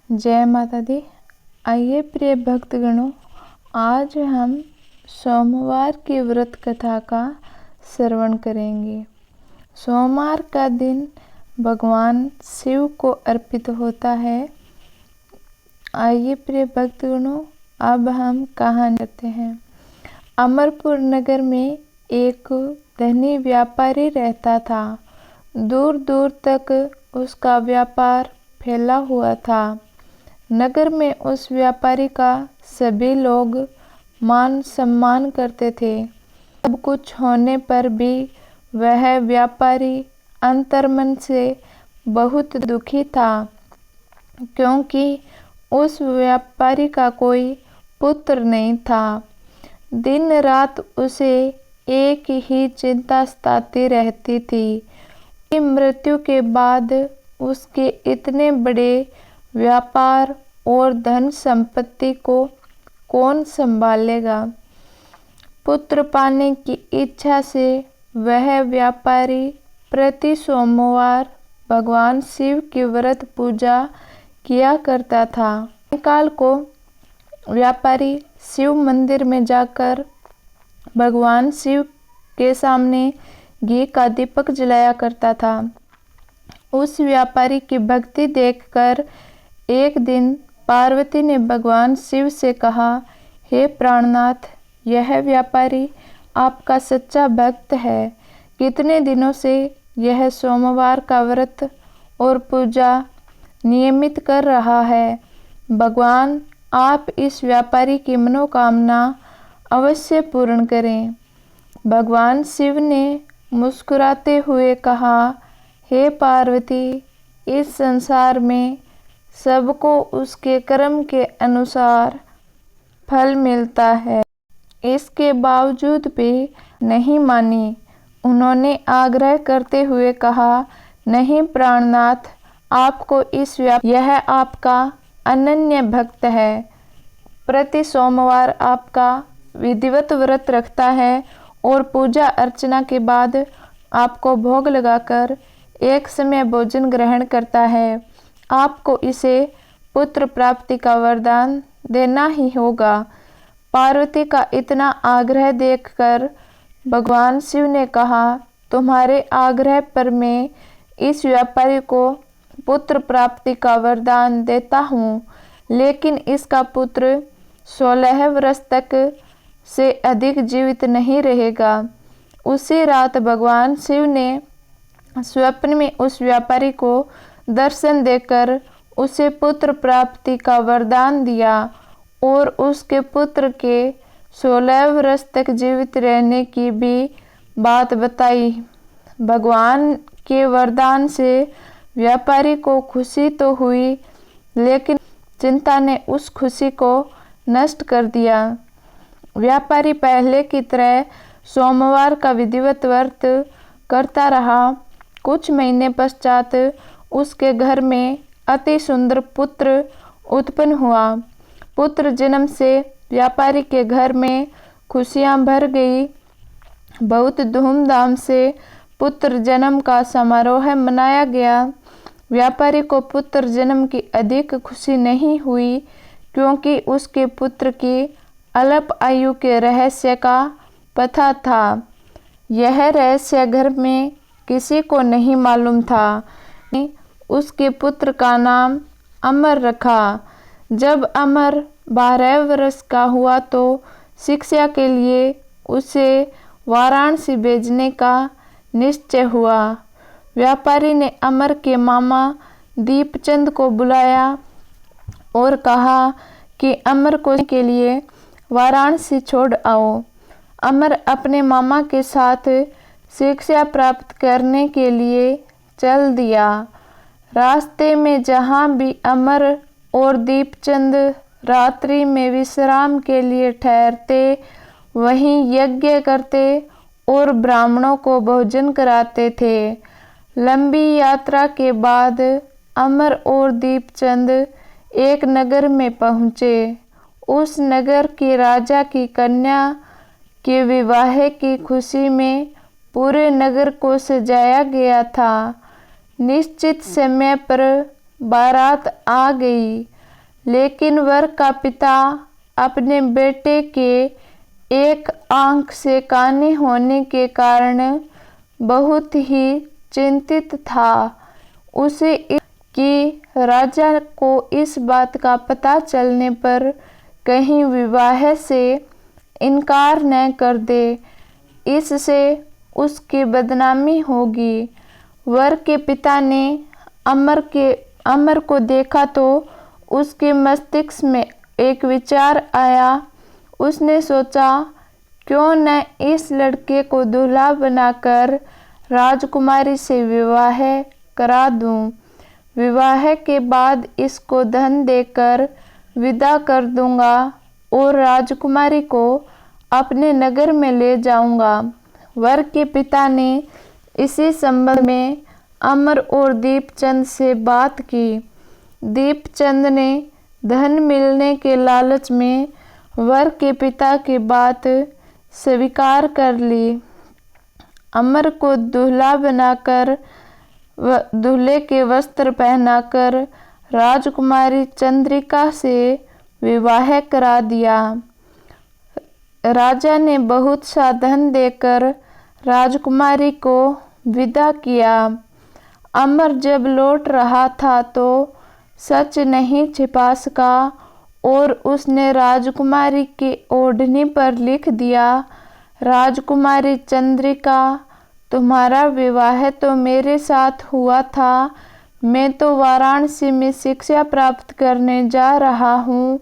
जय माता दी। आइए प्रिय भक्तगणों, आज हम सोमवार की व्रत कथा का श्रवण करेंगे। सोमवार का दिन भगवान शिव को अर्पित होता है। आइए प्रिय भक्तगणों, अब हम कहानी करते हैं। अमरपुर नगर में एक धनी व्यापारी रहता था। दूर दूर तक उसका व्यापार फैला हुआ था। नगर में उस व्यापारी का सभी लोग मान सम्मान करते थे। सब कुछ होने पर भी वह व्यापारी अंतर्मन से बहुत दुखी था, क्योंकि उस व्यापारी का कोई पुत्र नहीं था। दिन रात उसे एक ही चिंता सताती रहती थी कि मृत्यु के बाद उसके इतने बड़े व्यापार और धन संपत्ति को कौन संभालेगा। पुत्र पाने की इच्छा से वह व्यापारी प्रति सोमवार भगवान शिव की व्रत पूजा किया करता था। सायंकाल को व्यापारी शिव मंदिर में जाकर भगवान शिव के सामने घी का दीपक जलाया करता था। उस व्यापारी की भक्ति देखकर एक दिन पार्वती ने भगवान शिव से कहा, हे प्राणनाथ, यह व्यापारी आपका सच्चा भक्त है। कितने दिनों से यह सोमवार का व्रत और पूजा नियमित कर रहा है। भगवान आप इस व्यापारी की मनोकामना अवश्य पूर्ण करें। भगवान शिव ने मुस्कुराते हुए कहा, हे पार्वती, इस संसार में सबको उसके कर्म के अनुसार फल मिलता है। इसके बावजूद भी नहीं मानी। उन्होंने आग्रह करते हुए कहा, नहीं प्राणनाथ, आपको इस यह आपका अनन्य भक्त है। प्रति सोमवार आपका विधिवत व्रत रखता है और पूजा अर्चना के बाद आपको भोग लगाकर एक समय भोजन ग्रहण करता है। आपको इसे पुत्र प्राप्ति का वरदान देना ही होगा। पार्वती का इतना आग्रह देखकर भगवान शिव ने कहा, तुम्हारे आग्रह पर मैं इस व्यापारी को पुत्र प्राप्ति का वरदान देता हूँ, लेकिन इसका पुत्र 16 वर्ष तक से अधिक जीवित नहीं रहेगा। उसी रात भगवान शिव ने स्वप्न में उस व्यापारी को दर्शन देकर उसे पुत्र प्राप्ति का वरदान दिया और उसके पुत्र के 16 वर्ष तक जीवित रहने की भी बात बताई। भगवान के वरदान से व्यापारी को खुशी तो हुई, लेकिन चिंता ने उस खुशी को नष्ट कर दिया। व्यापारी पहले की तरह सोमवार का विधिवत व्रत करता रहा। कुछ महीने पश्चात उसके घर में अति सुंदर पुत्र उत्पन्न हुआ। पुत्र जन्म से व्यापारी के घर में खुशियां भर गई। बहुत धूमधाम से पुत्र जन्म का समारोह मनाया गया। व्यापारी को पुत्र जन्म की अधिक खुशी नहीं हुई, क्योंकि उसके पुत्र की अल्प आयु के रहस्य का पता था। यह रहस्य घर में किसी को नहीं मालूम था। उसके पुत्र का नाम अमर रखा। जब अमर 12 वर्ष का हुआ तो शिक्षा के लिए उसे वाराणसी भेजने का निश्चय हुआ। व्यापारी ने अमर के मामा दीपचंद को बुलाया और कहा कि अमर को के लिए वाराणसी छोड़ आओ। अमर अपने मामा के साथ शिक्षा प्राप्त करने के लिए चल दिया। रास्ते में जहाँ भी अमर और दीपचंद रात्रि में विश्राम के लिए ठहरते, वहीं यज्ञ करते और ब्राह्मणों को भोजन कराते थे। लंबी यात्रा के बाद अमर और दीपचंद एक नगर में पहुँचे। उस नगर के राजा की कन्या के विवाह की खुशी में पूरे नगर को सजाया गया था। निश्चित समय पर बारात आ गई। लेकिन वर का पिता अपने बेटे के एक आंख से काने होने के कारण बहुत ही चिंतित था। उसे कि राजा को इस बात का पता चलने पर कहीं विवाह से इनकार न कर दे, इससे उसकी बदनामी होगी। वर के पिता ने अमर को देखा तो उसके मस्तिष्क में एक विचार आया। उसने सोचा, क्यों न इस लड़के को दूल्हा बनाकर राजकुमारी से विवाह करा दूं। विवाह के बाद इसको धन देकर विदा कर दूंगा और राजकुमारी को अपने नगर में ले जाऊंगा। वर के पिता ने इसी संबंध में अमर और दीपचंद से बात की। दीपचंद ने धन मिलने के लालच में वर के पिता की बात स्वीकार कर ली। अमर को दूल्हा बनाकर दूल्हे के वस्त्र पहनाकर राजकुमारी चंद्रिका से विवाह करा दिया। राजा ने बहुत सा धन देकर राजकुमारी को विदा किया। अमर जब लौट रहा था तो सच नहीं छिपा सका और उसने राजकुमारी की ओढ़नी पर लिख दिया, राजकुमारी चंद्रिका, तुम्हारा विवाह तो मेरे साथ हुआ था। मैं तो वाराणसी में शिक्षा प्राप्त करने जा रहा हूँ।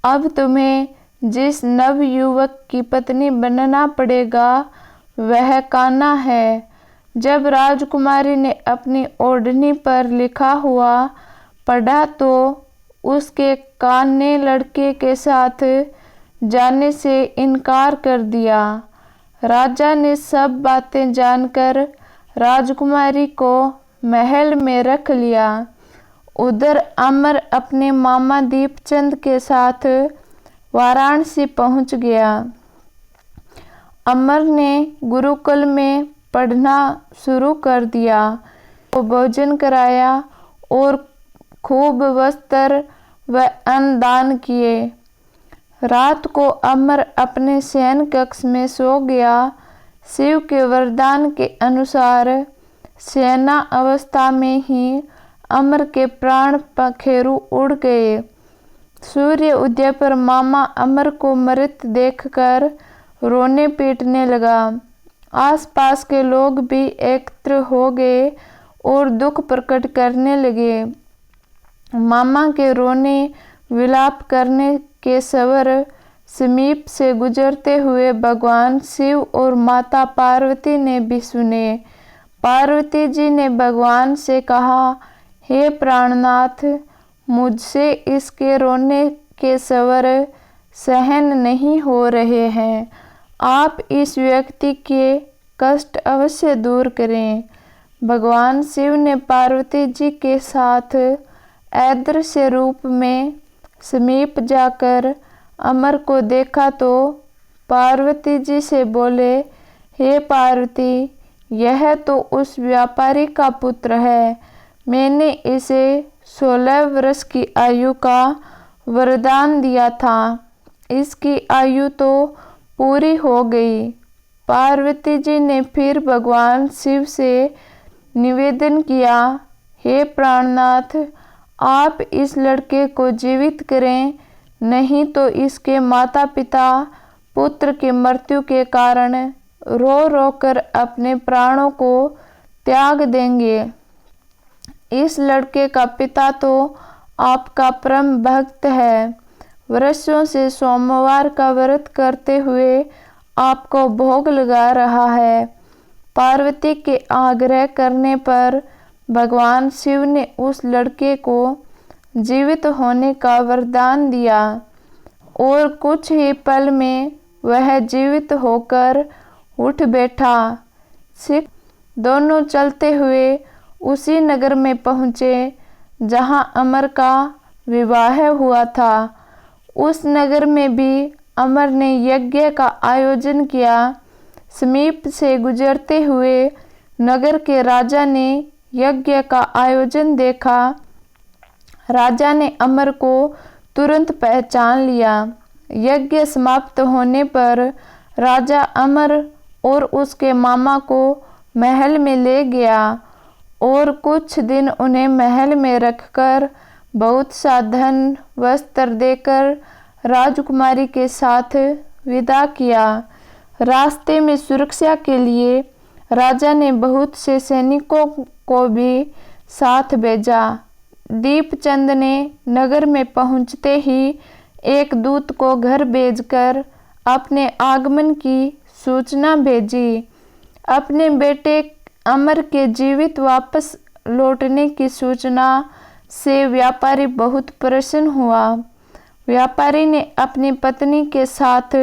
अब तुम्हें जिस नव युवक की पत्नी बनना पड़ेगा वह कान्हा है। जब राजकुमारी ने अपनी ओढ़नी पर लिखा हुआ पढ़ा तो उसके कान ने लड़के के साथ जाने से इनकार कर दिया। राजा ने सब बातें जानकर राजकुमारी को महल में रख लिया। उधर अमर अपने मामा दीपचंद के साथ वाराणसी पहुंच गया। अमर ने गुरुकुल में पढ़ना शुरू कर दिया। वो भोजन कराया और खूब वस्त्र व अन्न दान किए। रात को अमर अपने शयन कक्ष में सो गया। शिव के वरदान के अनुसार शयना अवस्था में ही अमर के प्राण पखेरु उड़ गए। सूर्य उदय पर मामा अमर को मृत देखकर रोने पीटने लगा। आसपास के लोग भी एकत्र हो गए और दुख प्रकट करने लगे। मामा के रोने विलाप करने के स्वर समीप से गुजरते हुए भगवान शिव और माता पार्वती ने भी सुने। पार्वती जी ने भगवान से कहा, हे प्राणनाथ, मुझसे इसके रोने के स्वर सहन नहीं हो रहे हैं। आप इस व्यक्ति के कष्ट अवश्य दूर करें। भगवान शिव ने पार्वती जी के साथ अदृश्य रूप में समीप जाकर अमर को देखा तो पार्वती जी से बोले, हे पार्वती, यह तो उस व्यापारी का पुत्र है। मैंने इसे 16 वर्ष की आयु का वरदान दिया था। इसकी आयु तो पूरी हो गई। पार्वती जी ने फिर भगवान शिव से निवेदन किया, हे प्राणनाथ, आप इस लड़के को जीवित करें, नहीं तो इसके माता पिता पुत्र की मृत्यु के कारण रो रो कर अपने प्राणों को त्याग देंगे। इस लड़के का पिता तो आपका परम भक्त है। वर्षों से सोमवार का व्रत करते हुए आपको भोग लगा रहा है। पार्वती के आग्रह करने पर भगवान शिव ने उस लड़के को जीवित होने का वरदान दिया और कुछ ही पल में वह जीवित होकर उठ बैठा। सिख दोनों चलते हुए उसी नगर में पहुँचे जहाँ अमर का विवाह हुआ था। उस नगर में भी अमर ने यज्ञ का आयोजन किया। समीप से गुजरते हुए नगर के राजा ने यज्ञ का आयोजन देखा। राजा ने अमर को तुरंत पहचान लिया। यज्ञ समाप्त होने पर राजा अमर और उसके मामा को महल में ले गया और कुछ दिन उन्हें महल में रखकर बहुत सा धन वस्त्र देकर राजकुमारी के साथ विदा किया। रास्ते में सुरक्षा के लिए राजा ने बहुत से सैनिकों को भी साथ भेजा। दीपचंद ने नगर में पहुंचते ही एक दूत को घर भेजकर अपने आगमन की सूचना भेजी। अपने बेटे अमर के जीवित वापस लौटने की सूचना से व्यापारी बहुत प्रसन्न हुआ। व्यापारी ने अपनी पत्नी के साथ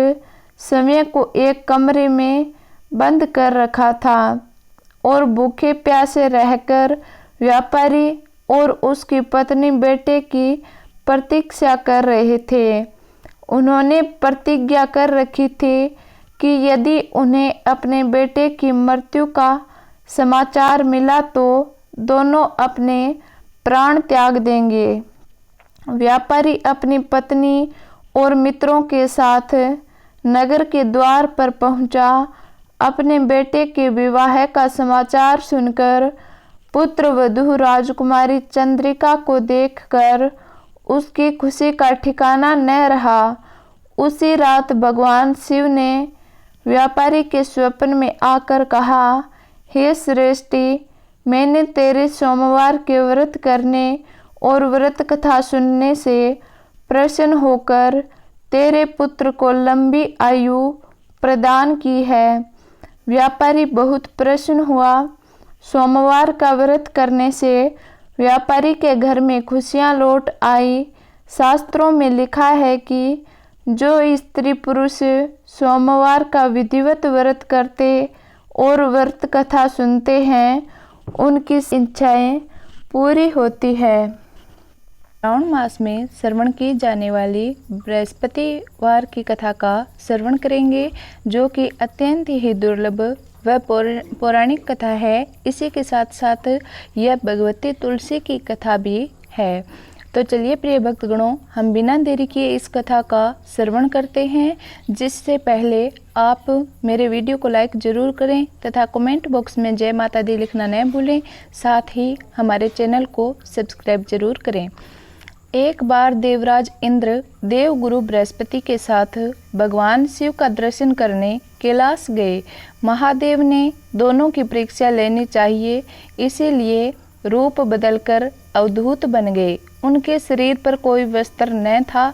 समय को एक कमरे में बंद कर रखा था और भूखे प्यासे रहकर व्यापारी और उसकी पत्नी बेटे की प्रतीक्षा कर रहे थे। उन्होंने प्रतिज्ञा कर रखी थी कि यदि उन्हें अपने बेटे की मृत्यु का समाचार मिला तो दोनों अपने प्राण त्याग देंगे। व्यापारी अपनी पत्नी और मित्रों के साथ नगर के द्वार पर पहुंचा। अपने बेटे के विवाह का समाचार सुनकर पुत्र वधू राजकुमारी चंद्रिका को देखकर उसकी खुशी का ठिकाना न रहा। उसी रात भगवान शिव ने व्यापारी के स्वप्न में आकर कहा, हे श्रेष्ठी, मैंने तेरे सोमवार के व्रत करने और व्रत कथा सुनने से प्रसन्न होकर तेरे पुत्र को लंबी आयु प्रदान की है। व्यापारी बहुत प्रसन्न हुआ। सोमवार का व्रत करने से व्यापारी के घर में खुशियां लौट आई। शास्त्रों में लिखा है कि जो स्त्री पुरुष सोमवार का विधिवत व्रत करते और व्रत कथा सुनते हैं उनकी इच्छाएं पूरी होती है। श्रावण मास में श्रवण की जाने वाली बृहस्पतिवार की कथा का श्रवण करेंगे, जो कि अत्यंत ही दुर्लभ व पौराणिक कथा है। इसी के साथ साथ यह भगवती तुलसी की कथा भी है। तो चलिए प्रिय भक्तगणों, हम बिना देरी किए इस कथा का श्रवण करते हैं। जिससे पहले आप मेरे वीडियो को लाइक जरूर करें तथा कमेंट बॉक्स में जय माता दी लिखना न भूलें। साथ ही हमारे चैनल को सब्सक्राइब जरूर करें। एक बार देवराज इंद्र देवगुरु बृहस्पति के साथ भगवान शिव का दर्शन करने कैलाश गए। महादेव ने दोनों की परीक्षा लेनी चाहिए, इसीलिए रूप बदलकर अवधूत बन गए। उनके शरीर पर कोई वस्त्र न था।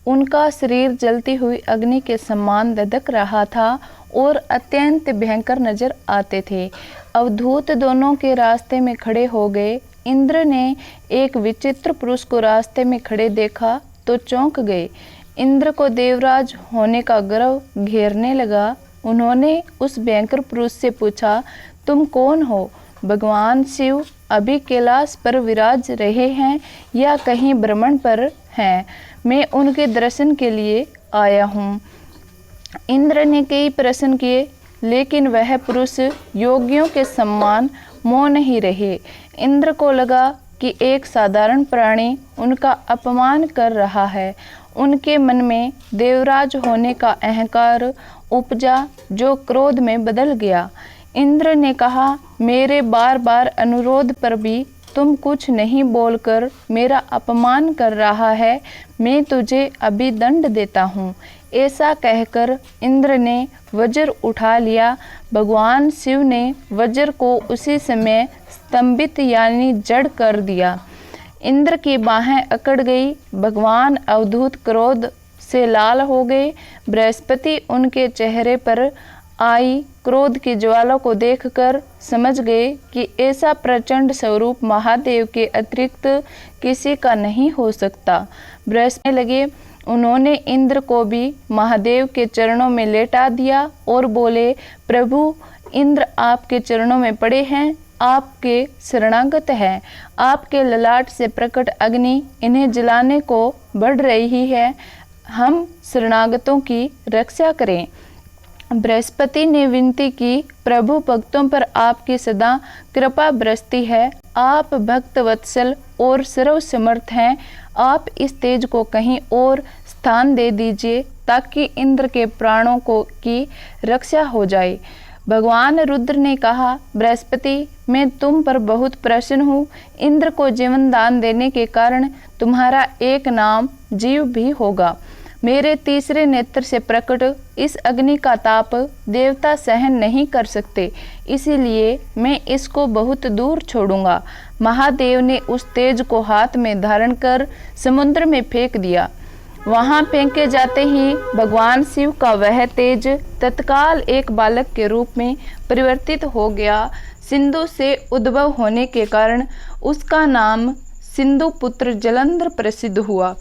उनका शरीर जलती हुई अग्नि के समान धधक रहा था और अत्यंत भयंकर नजर आते थे। अवधूत दोनों के रास्ते में खड़े हो गए। इंद्र ने एक विचित्र पुरुष को रास्ते में खड़े देखा तो चौंक गए। इंद्र को देवराज होने का गर्व घेरने लगा। उन्होंने उस भयंकर पुरुष से पूछा, तुम कौन हो? भगवान शिव अभी कैलाश पर विराज रहे हैं या कहीं भ्रमण पर हैं? मैं उनके दर्शन के लिए आया हूँ। इंद्र ने कई प्रश्न किए, लेकिन वह पुरुष योगियों के सम्मान मौन ही रहे। इंद्र को लगा कि एक साधारण प्राणी उनका अपमान कर रहा है। उनके मन में देवराज होने का अहंकार उपजा, जो क्रोध में बदल गया। इंद्र ने कहा, मेरे बार बार अनुरोध पर भी तुम कुछ नहीं बोलकर मेरा अपमान कर रहा है। मैं तुझे अभी दंड देता हूँ। ऐसा कहकर इंद्र ने वज्र उठा लिया। भगवान शिव ने वज्र को उसी समय स्तंभित यानी जड़ कर दिया। इंद्र की बाहें अकड़ गई। भगवान अवधूत क्रोध से लाल हो गए। बृहस्पति उनके चेहरे पर आई क्रोध की ज्वाला को देखकर समझ गए कि ऐसा प्रचंड स्वरूप महादेव के अतिरिक्त किसी का नहीं हो सकता। बृहस्पति लगे। उन्होंने इंद्र को भी महादेव के चरणों में लेटा दिया और बोले, प्रभु, इंद्र आपके चरणों में पड़े हैं, आपके शरणागत हैं। आपके ललाट से प्रकट अग्नि इन्हें जलाने को बढ़ रही है। हम शरणागतों की रक्षा करें। बृहस्पति ने विनती की, प्रभु भक्तों पर आपकी सदा कृपा बरसती है। आप भक्त वत्सल और सर्वसमर्थ हैं। आप इस तेज को कहीं और स्थान दे दीजिए ताकि इंद्र के प्राणों को की रक्षा हो जाए। भगवान रुद्र ने कहा, बृहस्पति, मैं तुम पर बहुत प्रसन्न हूँ। इंद्र को जीवन दान देने के कारण तुम्हारा एक नाम जीव भी होगा। मेरे तीसरे नेत्र से प्रकट इस अग्नि का ताप देवता सहन नहीं कर सकते, इसीलिए मैं इसको बहुत दूर छोड़ूंगा। महादेव ने उस तेज को हाथ में धारण कर समुद्र में फेंक दिया। वहां फेंके जाते ही भगवान शिव का वह तेज तत्काल एक बालक के रूप में परिवर्तित हो गया। सिंधु से उद्भव होने के कारण उसका नाम सिंधु पुत्र जलंधर प्रसिद्ध हुआ।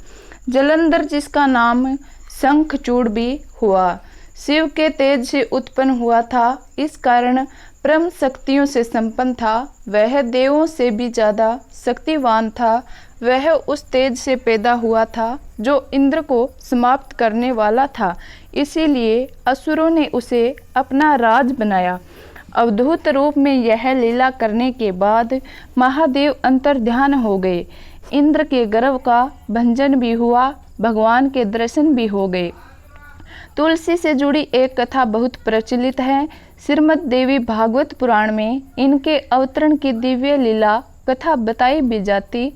जलंधर जिसका नाम शंखचूड़ भी हुआ, शिव के तेज से उत्पन्न हुआ था। इस कारण परम शक्तियों से संपन्न था। वह देवों से भी ज़्यादा शक्तिवान था। वह उस तेज से पैदा हुआ था जो इंद्र को समाप्त करने वाला था, इसीलिए असुरों ने उसे अपना राज बनाया। अवधूत रूप में यह लीला करने के बाद महादेव अंतर्ध्यान हो गए। इंद्र के गर्व का भंजन भी हुआ, भगवान के दर्शन भी हो गए। तुलसी से जुड़ी एक कथा बहुत प्रचलित है। श्रीमद् देवी भागवत पुराण में इनके अवतरण की दिव्य लीला कथा बताई भी जाती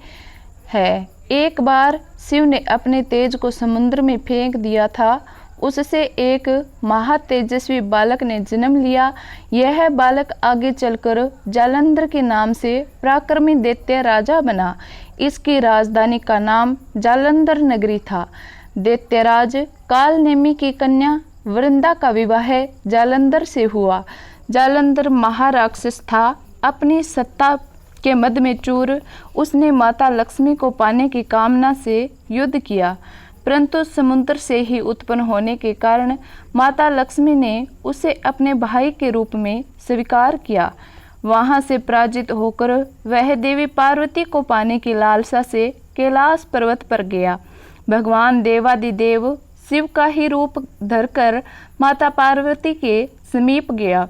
है। एक बार शिव ने अपने तेज को समुद्र में फेंक दिया था। उससे एक महातेजस्वी बालक ने जन्म लिया। यह बालक आगे चलकर जालंधर के नाम से पराक्रमी दैत्य राजा बना। इसकी राजधानी का नाम जालंधर नगरी था। दैत्यराज कालनेमी की कन्या वृंदा का विवाह जालंधर से हुआ। जालंधर महाराक्षस था। अपनी सत्ता के मद में चूर उसने माता लक्ष्मी को पाने की कामना से युद्ध किया, परंतु समुद्र से ही उत्पन्न होने के कारण माता लक्ष्मी ने उसे अपने भाई के रूप में स्वीकार किया। वहां से पराजित होकर वह देवी पार्वती को पाने की लालसा से कैलाश पर्वत पर गया। भगवान देवादिदेव शिव का ही रूप धरकर माता पार्वती के समीप गया,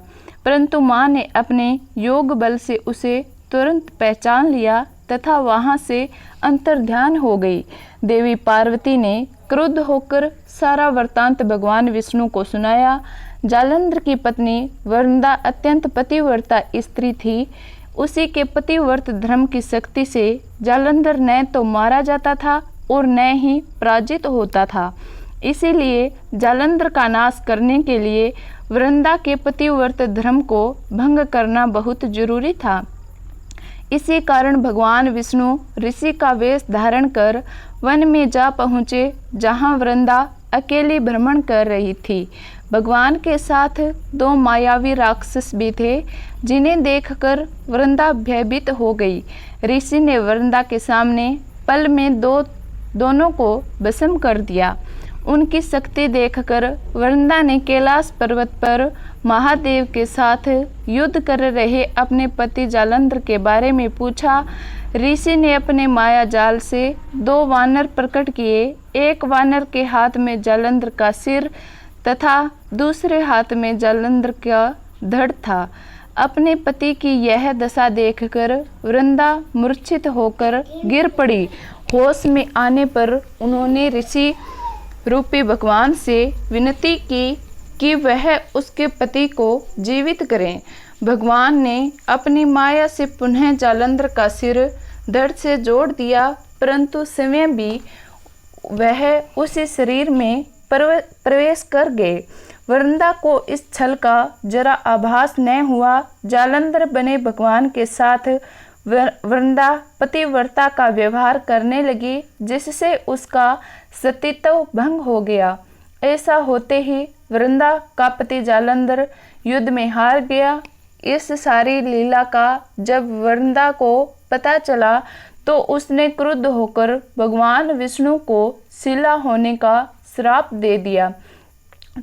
परंतु मां ने अपने योग बल से उसे तुरंत पहचान लिया तथा वहां से अंतर्ध्यान हो गई। देवी पार्वती ने क्रुद्ध होकर सारा वृत्तांत भगवान विष्णु को सुनाया। जालंधर की पत्नी वृंदा अत्यंत पतिव्रता स्त्री थी। उसी के पतिव्रत धर्म की शक्ति से जालंधर न तो मारा जाता था और न ही पराजित होता था। इसीलिए जालंधर का नाश करने के लिए वृंदा के पतिव्रत धर्म को भंग करना बहुत जरूरी था। इसी कारण भगवान विष्णु ऋषि का वेश धारण कर वन में जा पहुँचे, जहाँ वृंदा अकेली भ्रमण कर रही थी। भगवान के साथ दो मायावी राक्षस भी थे, जिन्हें देखकर वृंदा भयभीत हो गई। ऋषि ने वृंदा के सामने पल में दोनों को भस्म कर दिया। उनकी शक्ति देखकर वृंदा ने कैलाश पर्वत पर महादेव के साथ युद्ध कर रहे अपने पति जालंधर के बारे में पूछा। ऋषि ने अपने माया जाल से दो वानर प्रकट किए। एक वानर के हाथ में जालंधर का सिर तथा दूसरे हाथ में जालंधर का धड़ था। अपने पति की यह दशा देखकर वृंदा मूर्छित होकर गिर पड़ी। होश में आने पर उन्होंने ऋषि रूपी भगवान से विनती की कि वह उसके पति को जीवित करें। भगवान ने अपनी माया से पुनः जालंधर का सिर धड़ से जोड़ दिया, परंतु स्वयं भी वह उसी शरीर में प्रवेश कर गए। वृंदा को इस छल का जरा आभास न हुआ। जालंधर बने भगवान के साथ वृंदा पतिव्रता का व्यवहार करने लगी, जिससे उसका सतीत्व भंग हो गया। ऐसा होते ही वृंदा का पति जालंधर युद्ध में हार गया। इस सारी लीला का जब वृंदा को पता चला तो उसने क्रुद्ध होकर भगवान विष्णु को शिला होने का श्राप दे दिया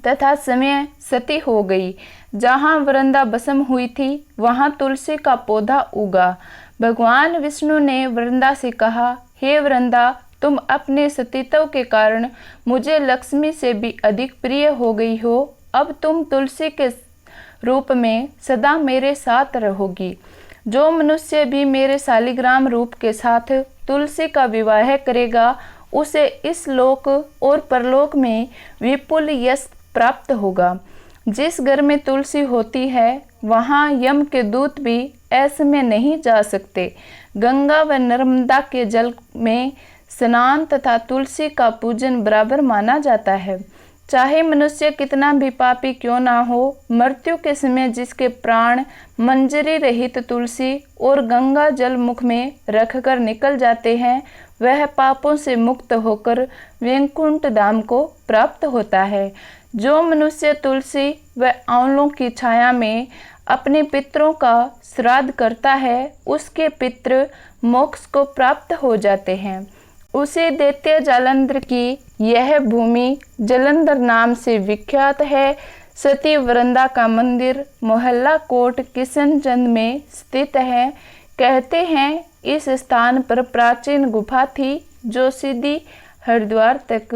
तथा समय सती हो गई। जहाँ वृंदा भस्म हुई थी वहाँ तुलसी का पौधा उगा। भगवान विष्णु ने वृंदा से कहा, हे वृंदा, तुम अपने सतीत्व के कारण मुझे लक्ष्मी से भी अधिक प्रिय हो गई हो। अब तुम तुलसी के रूप में सदा मेरे साथ रहोगी। जो मनुष्य भी मेरे शालिग्राम रूप के साथ तुलसी का विवाह करेगा उसे इस लोक और परलोक में विपुल यश प्राप्त होगा। जिस घर में तुलसी होती है वहाँ यम के दूत भी ऐसे में नहीं जा सकते। गंगा व नर्मदा के जल में स्नान तथा तुलसी का पूजन बराबर माना जाता है। चाहे मनुष्य कितना भी पापी क्यों ना हो, मृत्यु के समय जिसके प्राण मंजरी रहित तुलसी और गंगा जल मुख में रखकर निकल जाते हैं, वह पापों से मुक्त होकर वैकुंठ धाम को प्राप्त होता है। जो मनुष्य तुलसी व आंवलों की छाया में अपने पितरों का श्राद्ध करता है, उसके पितृ मोक्ष को प्राप्त हो जाते हैं। उसे दैत्य जालंधर की यह भूमि जालंधर नाम से विख्यात है। सती वृंदा का मंदिर मोहल्ला कोट किशनचंद में स्थित है। कहते हैं इस स्थान पर प्राचीन गुफा थी जो सीधी हरिद्वार तक